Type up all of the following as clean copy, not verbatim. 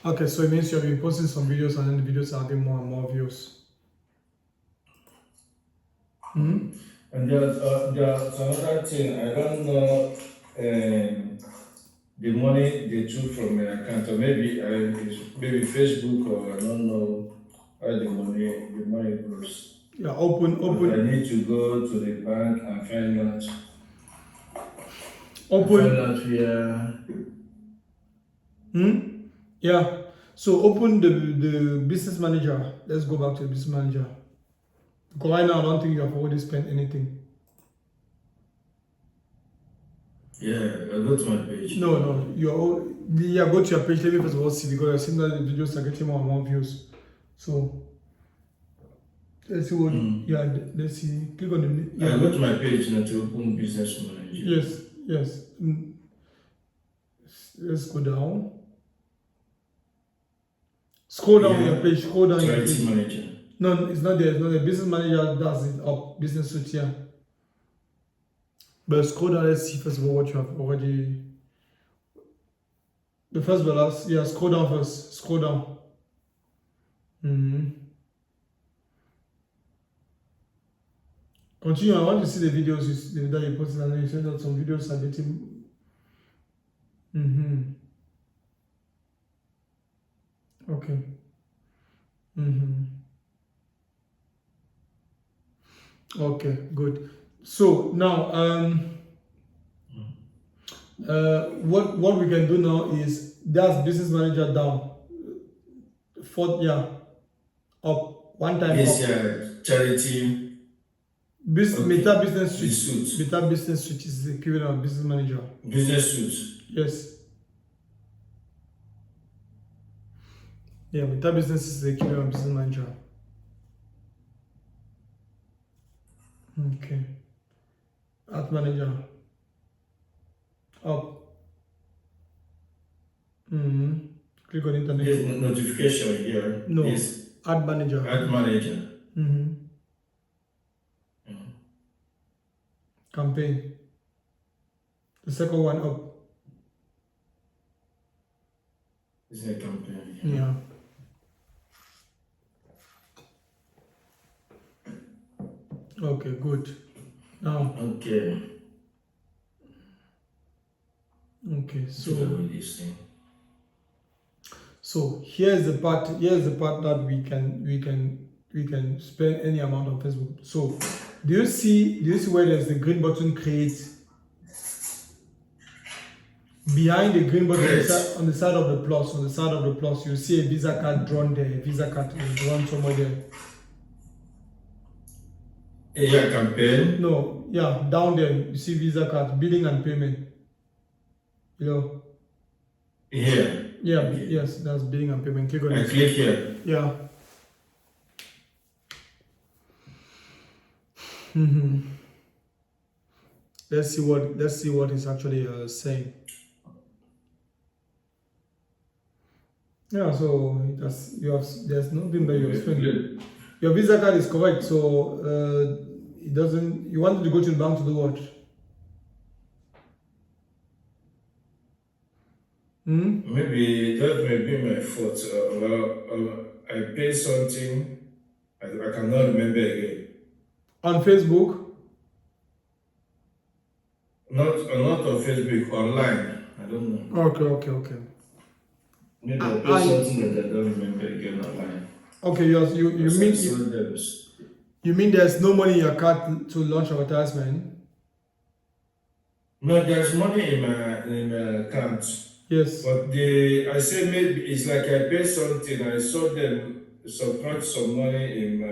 Okay, so it means you have been posting some videos and then the videos are having more and more views. And there's another thing. I don't know the money they took from my account, or maybe Facebook, or I don't know how the money goes. Yeah, But I open. need to go to the bank and find out where. Yeah. So open the business manager. Let's go back to the business manager. Because right now I don't think you have already spent anything. Yeah, I go to my page. No, go to your page. Let me first of all see, because I've seen that the videos are getting more and more views. So let's see what. Yeah, let's see. Click on the. Yeah, I go to my page now to open business manager. Yes. Let's go down. Scroll down your page. Scroll down your page. Manager. No, it's not there. It's not there. Business manager does it up. Business suite here. But scroll down. Let's see first of all what you have already. The first balance. Yeah, scroll down first. Scroll down. Continue. I want to see the videos that you posted, and then you said that some videos are getting. Okay. Okay, good. So now, what we can do now is that's business manager down. Up one time. Yes, up. Charity. Meta business suite. Meta business suite is the equivalent of business manager. Business suite. Yes. Yeah, Meta business is the equivalent of business manager. Okay. Ad manager. Up. Click on internet. Yes, notification here. No. Yes. Ad manager. Ad manager. Campaign. The second one up. Is a campaign. Yeah. Okay, good. Now. Okay, so here's the part that we can spend any amount on Facebook. So do you see where there's the green button create? Behind the green button, on the side of the plus, you see a Visa card drawn there. A Visa card is drawn somewhere there. Yeah, campaign? No, yeah, down there, you see Visa card, billing and payment. Here? Yeah, okay. Yes, that's billing and payment. Click on it. I click here? Yeah. Let's see what it's actually saying. Yeah, so there's nothing that you're spending. Your Visa card is correct, so it doesn't. You wanted to go to the bank to do what? Maybe that may be my fault. I paid something I cannot remember again. On Facebook? Not on Facebook, online. I don't know. Okay. Maybe I paid something that I don't remember again online. Okay, you mean there's no money in your card to launch advertisement? No, there's money in my account. Yes. But I said maybe it's like I paid something. I saw them subtract some money in my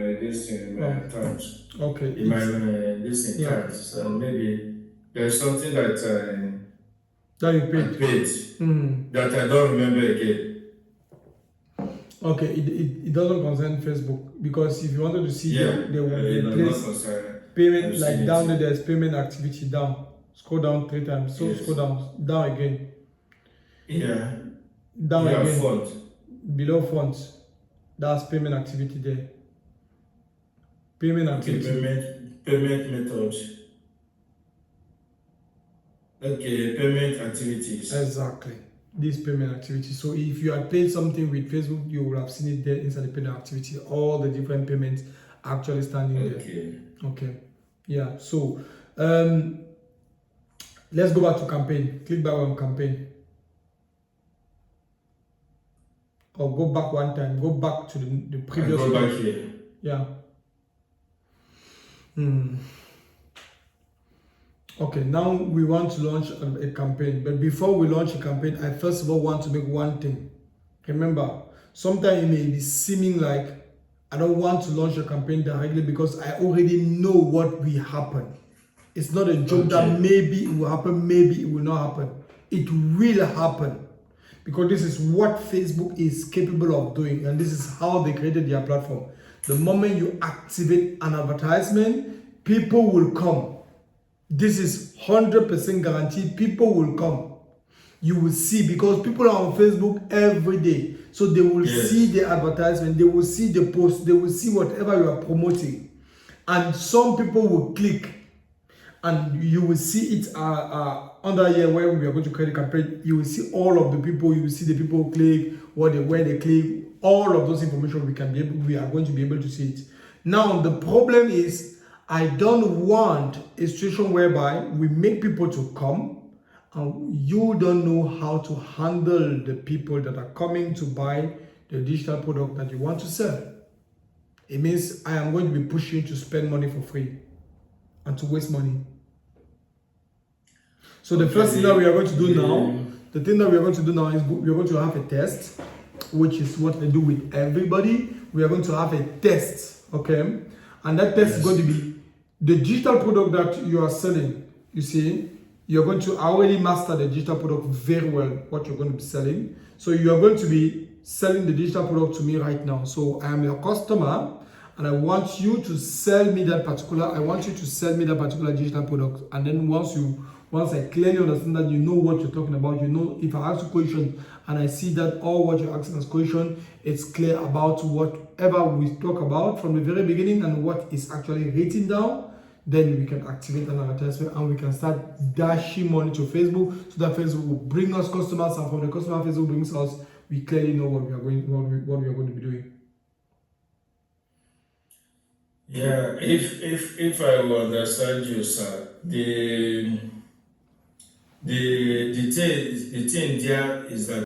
account. Okay. In my account. So maybe there's something that you paid. That I don't remember again. Okay, it doesn't concern Facebook, because if you wanted to see there will be a place payment, like down there, there's payment activity down. Scroll down 3 times. So scroll down again. Yeah. Down again. Font. Below fonts. That's payment activity there. Payment activity. Payment methods. Okay, payment activities. Exactly. this payment activity. So if you had paid something with Facebook, you would have seen it there inside the payment activity. All the different payments actually standing there. Okay. Yeah. So let's go back to campaign. Click back on campaign. Or go back one time. Go back to the previous one. Go back here. Yeah. Okay, now we want to launch a campaign. But before we launch a campaign, I first of all want to make one thing. Remember, sometimes it may be seeming like I don't want to launch a campaign directly because I already know what will happen. It's not a joke that maybe it will happen, maybe it will not happen. It will happen. Because this is what Facebook is capable of doing, and this is how they created their platform. The moment you activate an advertisement, people will come. This is 100% guaranteed. People will come. You will see, because people are on Facebook every day. So they will see the advertisement, they will see the post, they will see whatever you are promoting. And some people will click. And you will see it under here where we are going to create a campaign. You will see all of the people. You will see the people who click, where they click. All of those information we are going to be able to see it. Now the problem is I don't want a situation whereby we make people to come and you don't know how to handle the people that are coming to buy the digital product that you want to sell. It means I am going to be pushing you to spend money for free and to waste money. So the first thing that we are going to do now, is we are going to have a test, which is what they do with everybody. We are going to have a test, okay? And that test is going to be the digital product that you are selling. You see, you're going to already master the digital product very well, what you're going to be selling. So you are going to be selling the digital product to me right now. So I am your customer, and I want you to sell me that particular digital product. And then once I clearly understand that you know what you're talking about, you know, if I ask you a question and I see that all what you're asking as question, it's clear about whatever we talk about from the very beginning and what is actually written down, then we can activate an advertisement and we can start dashing money to Facebook so that Facebook will bring us customers, and from the customer Facebook brings us, we clearly know what we are going to be doing. Yeah, if I will understand you, sir, the thing there is that